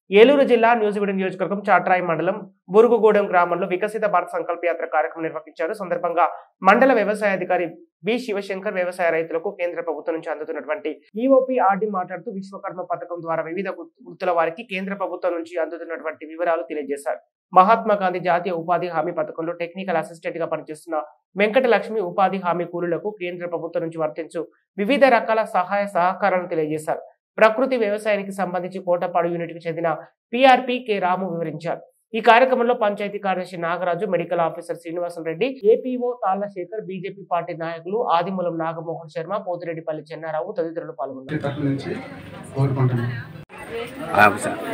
ఏలూరు జిల్లా న్యూజివీడు నియోజకవర్గం చాట్రాయి మండలం బురుగుగూడెం గ్రామంలో వికసిత భారత్ సంకల్ప యాత్ర కార్యక్రమం నిర్వహించారు. సందర్భంగా మండల వ్యవసాయ అధికారి బి శివశంకర్ వ్యవసాయ రైతులకు కేంద్ర ప్రభుత్వం నుంచి అందుతున్నటువంటి ఈఓపి ఆర్డి మాట్లాడుతూ విశ్వకర్మ పథకం ద్వారా వివిధ వృత్తుల వారికి కేంద్ర ప్రభుత్వం నుంచి అందుతున్నటువంటి వివరాలు తెలియజేశారు. మహాత్మా గాంధీ జాతీయ ఉపాధి హామీ పథకంలో టెక్నికల్ అసిస్టెంట్ గా పనిచేస్తున్న వెంకటలక్ష్మి ఉపాధి హామీ కూలీలకు కేంద్ర ప్రభుత్వం నుంచి వర్తించు వివిధ రకాల సహాయ సహకారాలను తెలియజేశారు. ప్రకృతి వ్యవసాయానికి సంబంధించి కోటపాడు యూనిట్ కి చెందిన పిఆర్పి కె రాము వివరించారు. ఈ కార్యక్రమంలో పంచాయతీ కార్యదర్శి Nagaraju, medical officer Srinivasam Reddy, APO Tallasekhar, BJP party నాయకులు ఆదిమూలం నాగమోహన్ శర్మ, పోతిరెడ్డిపల్లి చెన్నారావు తదితరులు పాల్గొన్నారు.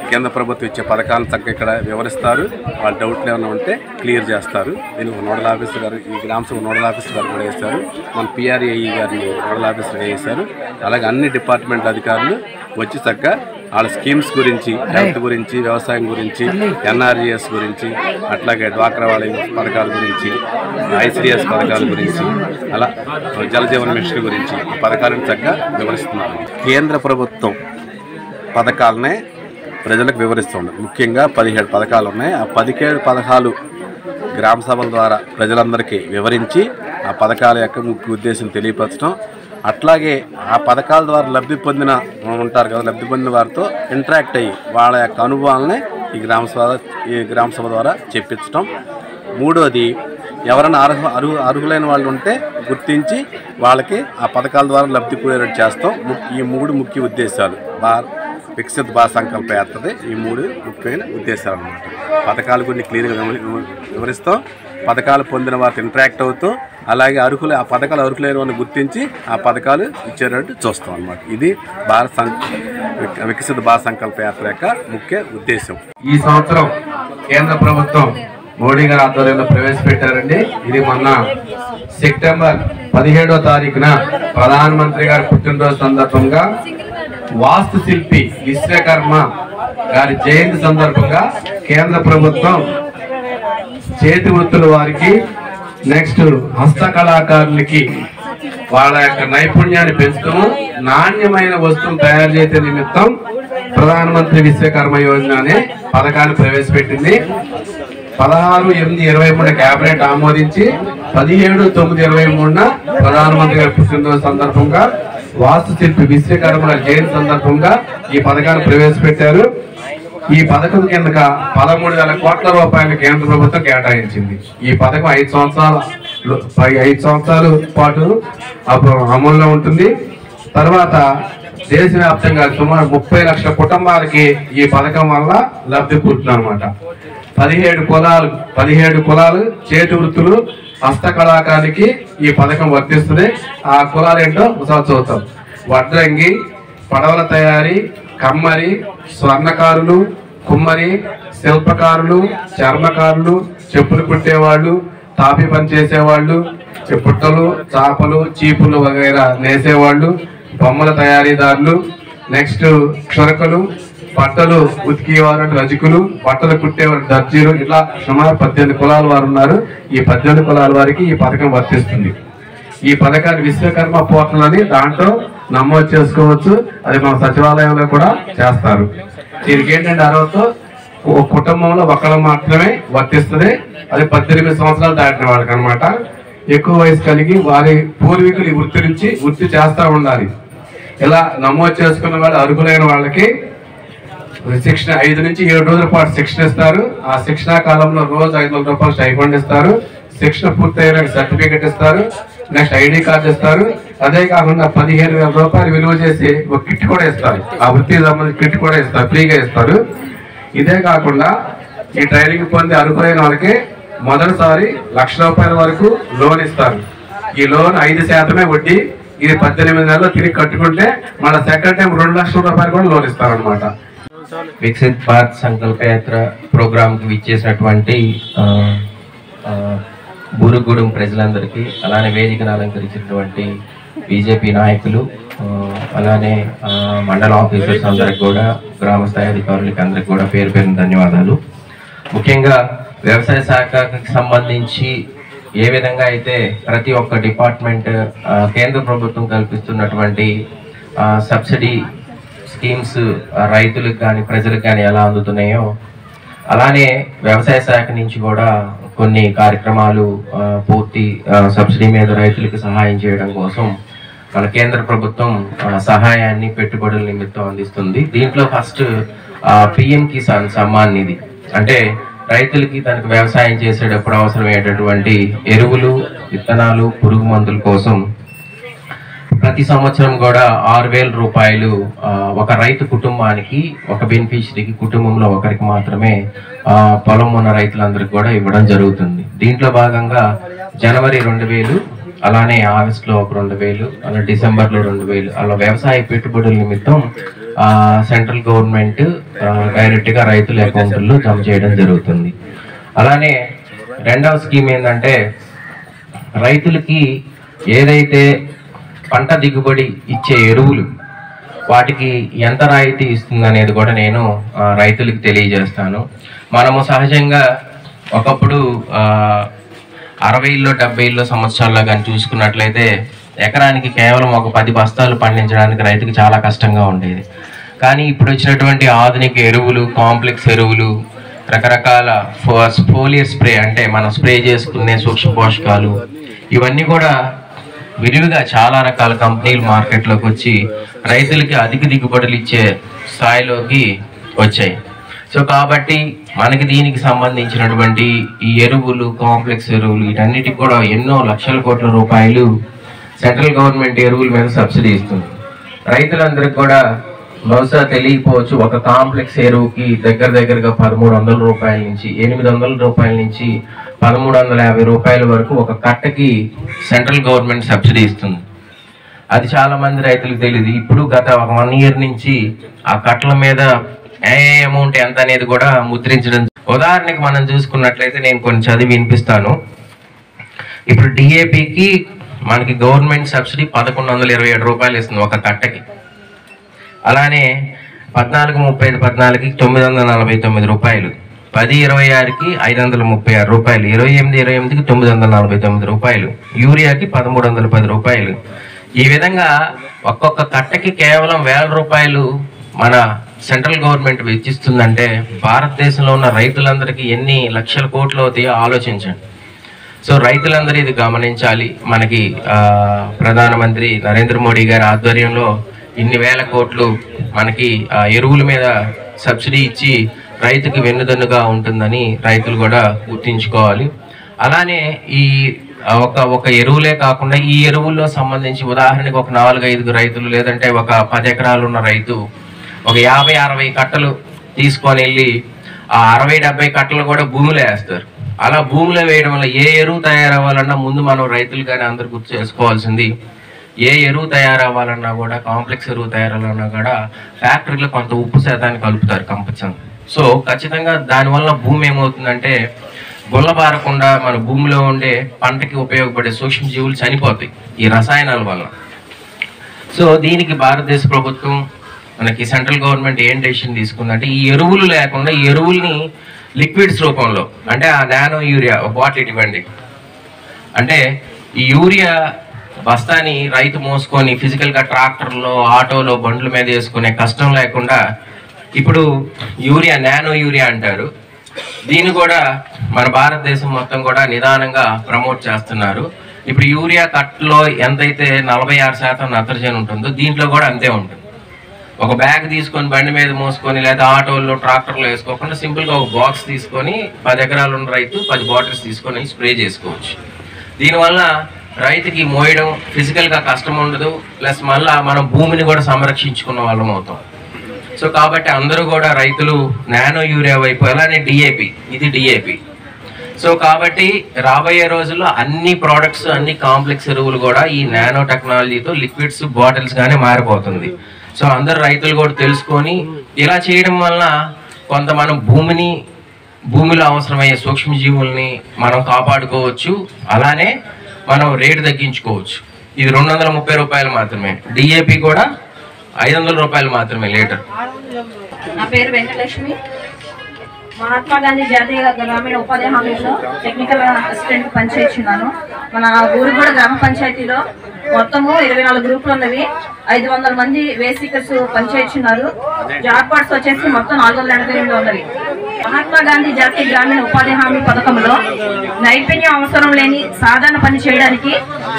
కేంద్ర ప్రభుత్వం ఇచ్చే పథకాలను చక్కగా ఇక్కడ వివరిస్తారు. వాళ్ళ డౌట్లు ఏమైనా ఉంటే క్లియర్ చేస్తారు. దీనికి నోడల్ ఆఫీసర్ గారు, ఈ గ్రామ సభ నోడల్ ఆఫీసర్ గారు కూడా వేశారు. మన పిఆర్ఏఈ గారిని నోడల్ ఆఫీసర్గా వేశారు. అలాగే అన్ని డిపార్ట్మెంట్ అధికారులు వచ్చి చక్కగా వాళ్ళ స్కీమ్స్ గురించి, హెల్త్ గురించి, వ్యవసాయం గురించి, ఎన్ఆర్జీఎస్ గురించి, అట్లాగే డ్వాక్రా వాళ్ళ పథకాల గురించి, ఐసిడిఎస్ పథకాల గురించి, అలా జలజీవన్ మిషన్ గురించి పథకాలను చక్కగా వివరిస్తున్నారు. కేంద్ర ప్రభుత్వం పథకాలనే ప్రజలకు వివరిస్తుంది. ముఖ్యంగా 17 పథకాలు ఉన్నాయి. ఆ 17 పథకాలు గ్రామ సభల ద్వారా ప్రజలందరికీ వివరించి ఆ పథకాల యొక్క ముఖ్య ఉద్దేశం తెలియపరచడం, అట్లాగే ఆ పథకాల ద్వారా లబ్ధి పొందిన ఉంటారు కదా, లబ్ధి పొందిన వారితో ఇంటరాక్ట్ అయ్యి వాళ్ళ యొక్క అనుభవాలని ఈ గ్రామ సభ ద్వారా చెప్పించడం. మూడోది, ఎవరైనా అర్హులైన వాళ్ళు ఉంటే గుర్తించి వాళ్ళకి ఆ పథకాల ద్వారా లబ్ధి పొందేటట్టు చేస్తాం. ఈ 3 ముఖ్య ఉద్దేశాలు వికసిత భారత్ సంకల్ప యాత్రది. ఈ 3 ముఖ్యమైన ఉద్దేశాలు అన్నమాట. పథకాల గురించి క్లియర్గా వివరిస్తాం, పథకాలు పొందిన వారితో ఇంటరాక్ట్ అవుతూ, అలాగే ఆ పథకాలు అర్హులైన వారిని గుర్తించి ఆ పథకాలు ఇచ్చేటట్టు చూస్తాం అన్నమాట. ఇది వికసిత భారత్ సంకల్ప యాత్ర యొక్క ముఖ్య ఉద్దేశం. ఈ సంవత్సరం కేంద్ర ప్రభుత్వం మోడీ గారి ఆధ్వర్యంలో ప్రవేశపెట్టారండి. ఇది మొన్న సెప్టెంబర్ 17వ తారీఖున ప్రధానమంత్రి గారి పుట్టినరోజు సందర్భంగా వాస్తు శిల్పి విశ్వకర్మ గారి జయంతి సందర్భంగా కేంద్ర ప్రభుత్వం చేతి వృత్తుల వారికి, నెక్స్ట్ హస్తకళాకారులకి వాళ్ళ యొక్క నైపుణ్యాన్ని పెంచుతూ నాణ్యమైన వస్తువులు తయారు చేసే నిమిత్తం ప్రధానమంత్రి విశ్వకర్మ యోజన అనే పథకాన్ని ప్రవేశపెట్టింది. 16/8/23 కేబినెట్ ఆమోదించి 17/9/23న ప్రధానమంత్రి గారి పుట్టినరోజు సందర్భంగా వాస్తు శిల్పి విశ్వకర్మ జయంతి సందర్భంగా ఈ పథకాన్ని ప్రవేశపెట్టారు. ఈ పథకం కింద 13,000 కోట్ల రూపాయలు కేంద్ర ప్రభుత్వం కేటాయించింది. ఈ పథకం 5 సంవత్సరాల పాటు అమల్లో ఉంటుంది. తర్వాత దేశవ్యాప్తంగా సుమారు 30 లక్షల కుటుంబాలకి ఈ పథకం వల్ల లబ్ధి పుట్టిందన్నమాట. 17 కులాలు చేతి వృత్తులు హస్తకళాకారికి ఈ పథకం వర్తిస్తుంది. ఆ కులాలు ఏంటో ఒకసారి చూద్దాం. వడ్రంగి, పడవల తయారీ, కమ్మరి, స్వర్ణకారులు, కుమ్మరి, శిల్పకారులు, చర్మకారులు, చెప్పులు కుట్టేవాళ్ళు, తాపి పని చేసేవాళ్ళు, పుట్టలు, చాపలు, చీపులు వగైరా నేసేవాళ్ళు, బొమ్మల తయారీదారులు, నెక్స్ట్ క్షురకులు, బట్టలు ఉతికేవారు రజకులు, బట్టలు కుట్టేవారు దర్జీలు, ఇట్లా సుమారు 18 కులాల వారు ఉన్నారు. ఈ 18 కులాల వారికి ఈ పథకం వర్తిస్తుంది. ఈ పథకాన్ని విశ్వకర్మ పోర్టల్ అని దాంట్లో నమోదు చేసుకోవచ్చు. అది మన సచివాలయంలో కూడా చేస్తారు. దీనికి ఏంటంటే అర్హతతో ఒక కుటుంబంలో ఒకళ్ళు మాత్రమే వర్తిస్తుంది. అది 18 సంవత్సరాలు దాటిన వాళ్ళకి అనమాట. ఎక్కువ వయసు కలిగి వారి పూర్వీకులు ఈ వృత్తి చేస్తూ ఉండాలి. ఇలా నమోదు చేసుకున్న వాళ్ళు అర్హులైన వాళ్ళకి శిక్షణ 5 నుంచి 7 రోజుల పాటు శిక్షణ ఇస్తారు. ఆ శిక్షణా కాలంలో రోజు 500 రూపాయలు స్టైఫండ్ ఇస్తారు. శిక్షణ పూర్తయిన సర్టిఫికెట్ ఇస్తారు. నెక్స్ట్ ఐడి కార్డు ఇస్తారు. అదే కాకుండా 15,000 రూపాయలు విలువ చేసి ఒక కిట్ కూడా ఇస్తారు. ఆ వృత్తికి సంబంధించి కిట్ కూడా ఇస్తారు, ఫ్రీగా ఇస్తారు. ఇదే కాకుండా ఈ ట్రైనింగ్ పొంది అర్హులైన వాళ్ళకి మొదటిసారి ₹1,00,000 వరకు లోన్ ఇస్తారు. ఈ లోన్ 5% వడ్డీ. ఇది 18 నెలల్లో తిరిగి కట్టుకుంటే మన సెకండ్ టైం ₹2,00,000 కూడా లోన్ ఇస్తారు అనమాట. వికసిత్ భారత్ సంకల్ప యాత్ర ప్రోగ్రామ్ కి విచ్చేసినటువంటి బూరుగుగూడెం ప్రజలందరికీ, అలానే వేదికను అలంకరించినటువంటి బీజేపీ నాయకులు, అలానే మండల ఆఫీసర్స్ అందరికి కూడా, గ్రామ స్థాయి అధికారులకి అందరికి కూడా పేరు పేరున ధన్యవాదాలు. ముఖ్యంగా వ్యవసాయ శాఖకి సంబంధించి ఏ విధంగా అయితే ప్రతి ఒక్క డిపార్ట్మెంట్ కేంద్ర ప్రభుత్వం కల్పిస్తున్నటువంటి సబ్సిడీ స్కీమ్స్ రైతులకు కానీ ప్రజలకు కానీ ఎలా అందుతున్నాయో అలానే వ్యవసాయ శాఖ నుంచి కూడా కొన్ని కార్యక్రమాలు పూర్తి సబ్సిడీ మీద రైతులకు సహాయం చేయడం కోసం మన కేంద్ర ప్రభుత్వం సహాయాన్ని పెట్టుబడుల నిమిత్తం అందిస్తుంది. దీంట్లో ఫస్ట్ పిఎం కిసాన్ సమ్మాన్ నిధి అంటే రైతులకి తనకు వ్యవసాయం చేసేటప్పుడు అవసరమయ్యేటటువంటి ఎరువులు, విత్తనాలు, పురుగు మందుల కోసం ప్రతి సంవత్సరం కూడా 6,000 రూపాయలు ఒక రైతు కుటుంబానికి, ఒక బెనిఫిషరీకి కుటుంబంలో ఒకరికి మాత్రమే పొలం ఉన్న రైతులందరికీ కూడా ఇవ్వడం జరుగుతుంది. దీంట్లో భాగంగా జనవరి 2,000, అలానే ఆగస్టులో ఒక 2,000, అలా డిసెంబర్లో 2,000 అలా వ్యవసాయ పెట్టుబడుల నిమిత్తం సెంట్రల్ గవర్నమెంట్ డైరెక్ట్గా రైతుల అకౌంట్లో జమ చేయడం జరుగుతుంది. అలానే రెండవ స్కీమ్ ఏంటంటే రైతులకి ఏదైతే పంట దిగుబడి ఇచ్చే ఎరువులు వాటికి ఎంత రాయితీ ఇస్తుంది అనేది కూడా నేను రైతులకు తెలియజేస్తాను. మనము సహజంగా ఒకప్పుడు 60లో 70లో సంవత్సరాల్లో కానీ చూసుకున్నట్లయితే ఎకరానికి కేవలం ఒక 10 బస్తాలు పండించడానికి రైతుకి చాలా కష్టంగా ఉండేది. కానీ ఇప్పుడు వచ్చినటువంటి ఆధునిక ఎరువులు, కాంప్లెక్స్ ఎరువులు, రకరకాల ఫోలియర్ స్ప్రే అంటే మనం స్ప్రే చేసుకునే సూక్ష్మ పోషకాలు, ఇవన్నీ కూడా విరివిగా చాలా రకాల కంపెనీలు మార్కెట్లోకి వచ్చి రైతులకి అధిక దిగుబడులు ఇచ్చే స్థాయిలోకి వచ్చాయి. సో కాబట్టి మనకి దీనికి సంబంధించినటువంటి ఈ ఎరువులు, కాంప్లెక్స్ ఎరువులు, వీటన్నిటికి కూడా ఎన్నో లక్షల కోట్ల రూపాయలు సెంట్రల్ గవర్నమెంట్ ఎరువుల మీద సబ్సిడీ ఇస్తుంది. రైతులందరికీ కూడా బహుశా తెలియకపోవచ్చు, ఒక కాంప్లెక్స్ ఎరువుకి దగ్గరగా 1,300 రూపాయల నుంచి 800 రూపాయల నుంచి 1,350 రూపాయల వరకు ఒక కట్టకి సెంట్రల్ గవర్నమెంట్ సబ్సిడీ ఇస్తుంది. అది చాలా మంది రైతులకు తెలియదు. ఇప్పుడు గత 1 ఇయర్ నుంచి ఆ కట్టల మీద ఏ అమౌంట్ ఎంత అనేది కూడా ముద్రించడం. ఉదాహరణకి మనం చూసుకున్నట్లయితే నేను కొన్ని చదివి వినిపిస్తాను. ఇప్పుడు డిఏపికి మనకి గవర్నమెంట్ సబ్సిడీ 1,127 రూపాయలు ఇస్తుంది ఒక కట్టకి. అలానే 14-35-14కి 949 రూపాయలు, 10-26కి 536 రూపాయలు, 28-28కి 949 రూపాయలు, యూరియాకి 1,310 రూపాయలు. ఈ విధంగా ఒక్కొక్క కట్టకి కేవలం 1,000 రూపాయలు మన సెంట్రల్ గవర్నమెంట్ వెచ్చిస్తుందంటే భారతదేశంలో ఉన్న రైతులందరికీ ఎన్ని లక్షల కోట్లు అవుతాయో ఆలోచించండి. సో రైతులందరూ ఇది గమనించాలి. మనకి ప్రధానమంత్రి నరేంద్ర మోడీ గారి ఆధ్వర్యంలో ఇన్ని వేల కోట్లు మనకి ఎరువుల మీద సబ్సిడీ ఇచ్చి రైతుకి వెన్నుదన్నుగా ఉంటుందని రైతులు కూడా గుర్తించుకోవాలి. అలానే ఈ ఒక ఎరువులే కాకుండా ఈ ఎరువుల్లో సంబంధించి ఉదాహరణకి ఒక 4-5 రైతులు లేదంటే ఒక 10 ఎకరాలు ఉన్న రైతు ఒక 50-60 కట్టలు తీసుకొని వెళ్ళి ఆ 60-70 కట్టలు కూడా భూమిలో వేస్తారు. అలా భూమిలో వేయడం వల్ల ఏ ఎరువు తయారవ్వాలన్నా ముందు మనం రైతులు కానీ అందరు గుర్తు చేసుకోవాల్సింది, ఏ ఎరువు తయారవ్వాలన్నా కూడా, కాంప్లెక్స్ ఎరువు తయారవ్వాలన్నా కూడా ఫ్యాక్టరీలో కొంత ఉప్పు శాతాన్ని కలుపుతారు కంపల్సరీ. సో ఖచ్చితంగా దానివల్ల భూమి ఏమవుతుందంటే గుల్లబారకుండా మన భూమిలో ఉండే పంటకి ఉపయోగపడే సూక్ష్మజీవులు చనిపోతాయి ఈ రసాయనాల వల్ల. సో దీనికి భారతదేశ ప్రభుత్వం మనకి సెంట్రల్ గవర్నమెంట్ ఏం డెసిషన్ తీసుకుందంటే ఈ ఎరువులు లేకుండా ఈ ఎరువుల్ని లిక్విడ్స్ రూపంలో అంటే ఆ నానో యూరియా ఒక బాటిల్ ఇవ్వండి అంటే ఈ యూరియా బస్తాని రైతు మోసుకొని ఫిజికల్గా ట్రాక్టర్లో, ఆటోలో, బండ్ల మీద వేసుకునే కష్టం లేకుండా ఇప్పుడు యూరియా, నానో యూరియా అంటారు. దీన్ని కూడా మన భారతదేశం మొత్తం కూడా నిదానంగా ప్రమోట్ చేస్తున్నారు. ఇప్పుడు యూరియా కట్లో ఎంతైతే 46% నత్రజని ఉంటుందో దీంట్లో కూడా అంతే ఉంటుంది. ఒక బ్యాగ్ తీసుకొని బండి మీద మోసుకొని లేదా ఆటోల్లో, ట్రాక్టర్లో వేసుకోకుండా సింపుల్గా ఒక బాక్స్ తీసుకొని 10 ఎకరాలు ఉన్న రైతు 10 బాటిల్స్ తీసుకొని స్ప్రే చేసుకోవచ్చు. దీనివల్ల రైతుకి మోయడం ఫిజికల్గా కష్టం ఉండదు, ప్లస్ మళ్ళీ మనం భూమిని కూడా సంరక్షించుకున్న వాళ్ళం అవుతాం. సో కాబట్టి అందరూ కూడా రైతులు నానో యూరియా వైపు, అలానే డిఏపి, ఇది డిఏపి. సో కాబట్టి రాబోయే రోజుల్లో అన్ని ప్రోడక్ట్స్, అన్ని కాంప్లెక్స్ ఎరువులు కూడా ఈ నానో టెక్నాలజీతో లిక్విడ్స్, బాటిల్స్ గానే మారిపోతుంది. సో అందరు రైతులు కూడా తెలుసుకొని ఇలా చేయడం వల్ల కొంత మనం భూమిలో అవసరమయ్యే సూక్ష్మజీవుల్ని మనం కాపాడుకోవచ్చు. అలానే మనం రేటు తగ్గించుకోవచ్చు. ఇది 230 రూపాయలు మాత్రమే, డిఏపి కూడా 500 రూపాయలు మాత్రమే లీటర్. నా పేరు వెంకటలక్ష్మి. మహాత్మా గాంధీ జాతీయ గ్రామీణ ఉపాధి హామీలో టెక్నికల్ అసిస్టెంట్ పనిచేస్తున్నాను. మన ఊరుగూడ గ్రామ పంచాయతీలో మొత్తము 24 గ్రూపులు ఉన్నవి. 500 మంది వేసీకర్స్ పనిచేస్తున్నారు. జాబ్ కార్డ్స్ వచ్చేసి మొత్తం 488 ఉన్నవి. మహాత్మా గాంధీ జాతీయ గ్రామీణ ఉపాధి హామీ పథకంలో నైపుణ్యం అవసరం లేని సాధారణ పని చేయడానికి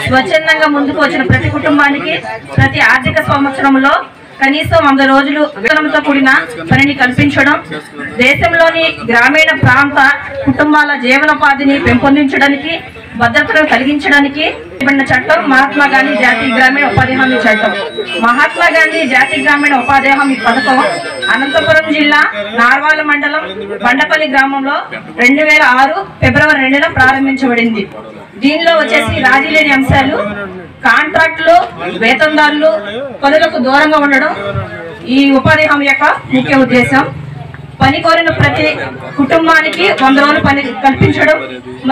స్వచ్ఛందంగా ముందుకు వచ్చిన ప్రతి కుటుంబానికి ప్రతి ఆర్థిక సంవత్సరంలో కనీసం 100 రోజులు వేతనంతో కూడిన పనిని కల్పించడం, దేశంలోని గ్రామీణ ప్రాంత కుటుంబాల జీవనోపాధిని పెంపొందించడానికి, భద్రతను కలిగించడానికి చట్టం మహాత్మా గాంధీ జాతీయ గ్రామీణ ఉపాధి హామీ చట్టం. మహాత్మా గాంధీ జాతీయ గ్రామీణ ఉపాధి హామీ పథకం అనంతపురం జిల్లా నార్వాల మండలం బండపల్లి గ్రామంలో 2006 ఫిబ్రవరి 2న ప్రారంభించబడింది. దీనిలో వచ్చేసి రాజీ లేని అంశాలు, కాంట్రాక్టులు, వేతనదారులు, పనులకు దూరంగా ఉండడం ఈ ఉపాధి హామీ యొక్క ముఖ్య ఉద్దేశం. పని కోరిన ప్రతి కుటుంబానికి 100 రోజులు పని కల్పించడం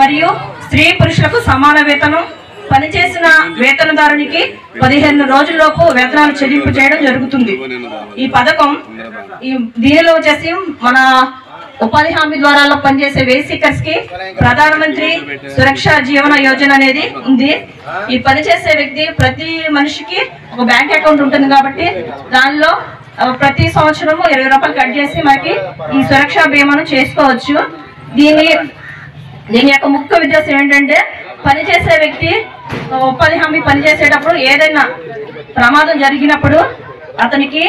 మరియు స్త్రీ పురుషులకు సమాన వేతనం, పనిచేసిన వేతనదారునికి 15 రోజుల్లోపు వేతనాలు చెల్లింపు చేయడం జరుగుతుంది. ఈ పథకం దీనిలో వచ్చేసి మన ఉపాధి హామీ ద్వారా పనిచేసే వేసీకర్స్ కి ప్రధానమంత్రి సురక్ష జీవన యోజన అనేది ఉంది. ఈ పనిచేసే వ్యక్తి ప్రతి మనిషికి ఒక బ్యాంక్ అకౌంట్ ఉంటుంది కాబట్టి దానిలో ప్రతి సంవత్సరము 20 రూపాయలు కట్ చేసి మనకి ఈ సురక్ష బీమాను చేసుకోవచ్చు. దీని యొక్క ముఖ్య ఉద్దేశం ఏంటంటే పనిచేసే వ్యక్తి ఉపాధి హామీ పనిచేసేటప్పుడు ఏదైనా ప్రమాదం జరిగినప్పుడు అతనికి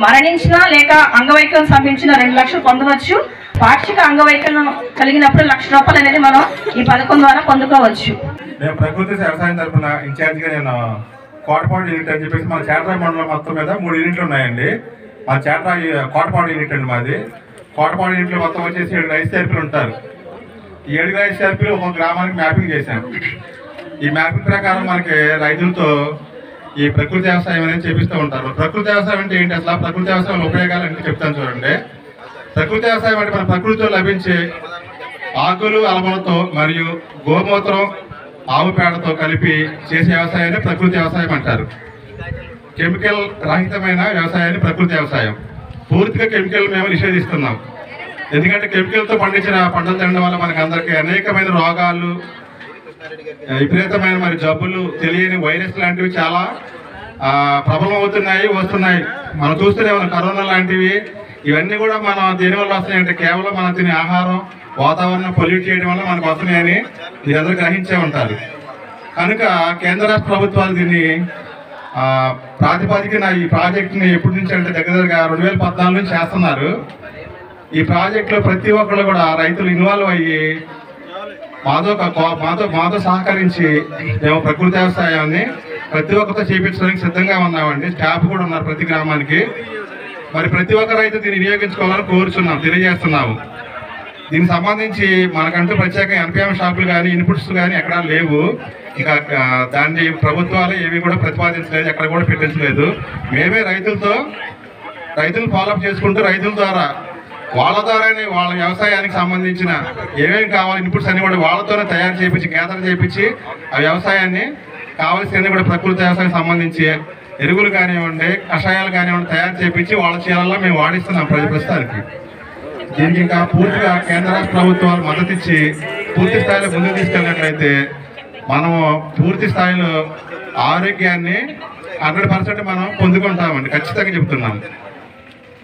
మరణించినా లేక అంగవైకల్యం సంభవించిన 2 లక్షలు పొందవచ్చు. పాక్షిక అంగవైకల్యం కలిగినప్పుడు 1,00,000 రూపాయలు అనేది మనం ఈ పథకం ద్వారా పొందుకోవచ్చు. మేము ప్రకృతి వ్యవసాయం తరఫున ఇన్ఛార్జిగా నేను కోటపాడు యూనిట్ అని చెప్పేసి మన చేట్రాయి మండలం మొత్తం మీద 3 యూనిట్లు ఉన్నాయండి. మా చేట్రాయి కోటపాడు యూనిట్ అండి మాది. కోటపాడు యూనిట్లో మొత్తం వచ్చేసి 7 రైస్ థెరపీలు ఉంటారు. ఈ 7 రైస్ థెరపీలు ఒక గ్రామానికి మ్యాపింగ్ చేశాం. ఈ మ్యాపింగ్ ప్రకారం మనకి రైతులతో ఈ ప్రకృతి వ్యవసాయం అనేది చేపిస్తూ ఉంటారు. ప్రకృతి వ్యవసాయం అంటే ఏంటి, అసలు ప్రకృతి వ్యవసాయం ఉపయోగాలు అంటే చెప్తాను చూడండి. ప్రకృతి వ్యవసాయం అంటే మన ప్రకృతిలో లభించే ఆకులు అలమలతో మరియు గోమూత్రం ఆవు పేడతో కలిపి చేసే వ్యవసాయాన్ని ప్రకృతి వ్యవసాయం అంటారు. కెమికల్ రహితమైన వ్యవసాయాన్ని ప్రకృతి వ్యవసాయం. పూర్తిగా కెమికల్ మేము నిషేధిస్తున్నాం. ఎందుకంటే కెమికల్తో పండించిన పంటలు తినడం వల్ల మనకు అందరికీ అనేకమైన రోగాలు, విపరీతమైన మరి జబ్బులు, తెలియని వైరస్ లాంటివి చాలా ప్రబలం అవుతున్నాయి, వస్తున్నాయి. మనం చూస్తూనే మన కరోనా లాంటివి ఇవన్నీ కూడా మనం దేనివల్ల వస్తున్నాయంటే కేవలం మనం తినే ఆహారం, వాతావరణం పొల్యూట్ చేయడం వల్ల మనకు వస్తున్నాయని మీరందరూ గ్రహించే ఉంటారు. కనుక కేంద్ర రాష్ట్ర ప్రభుత్వాలు దీన్ని ప్రాతిపదికన ఈ ప్రాజెక్టుని ఎప్పటి నుంచి అంటే దగ్గరగా 2014 నుంచి చేస్తున్నారు. ఈ ప్రాజెక్టులో ప్రతి ఒక్కళ్ళు కూడా రైతులు ఇన్వాల్వ్ అయ్యి మాతో సహకరించి మేము ప్రకృతి వ్యవసాయాన్ని ప్రతి ఒక్కరితో చేయించడానికి సిద్ధంగా ఉన్నామండి. స్టాఫ్ కూడా ఉన్నారు ప్రతి గ్రామానికి. మరి ప్రతి ఒక్క రైతు దీన్ని వినియోగించుకోవాలని కోరుచున్నాం, తెలియజేస్తున్నాము. దీనికి సంబంధించి మనకంటూ ప్రత్యేక ఎన్పిఎం షాపులు కానీ ఇన్పుట్స్ కానీ ఎక్కడా లేవు. ఇక దాన్ని ప్రభుత్వాలు ఏవి కూడా ప్రతిపాదించలేదు, ఎక్కడ కూడా పెట్టించలేదు. మేమే రైతులు ఫాలోఅప్ చేసుకుంటూ రైతుల ద్వారా వాళ్ళ ద్వారానే వాళ్ళ వ్యవసాయానికి సంబంధించిన ఏమేమి కావాలి ఇన్పుట్స్ అన్ని కూడా వాళ్ళతోనే తయారు చేయించి కేంద్రం చేయించి ఆ వ్యవసాయాన్ని కావాల్సినవి కూడా ప్రకృతి వ్యవసాయం సంబంధించి ఎరువులు కానివ్వండి, కషాయాలు కానివ్వండి తయారు చేయించి వాళ్ళ చీరల్లో మేము వాడిస్తున్నాం ప్రస్తుతానికి. దీనికి ఇంకా పూర్తిగా కేంద్ర రాష్ట్ర ప్రభుత్వాలు మద్దతు ఇచ్చి పూర్తి స్థాయిలో ముందుకు తీసుకెళ్ళినట్లయితే మనము పూర్తి స్థాయిలో ఆరోగ్యాన్ని 100% మనం పొందుకుంటామండి, ఖచ్చితంగా చెప్తున్నాం.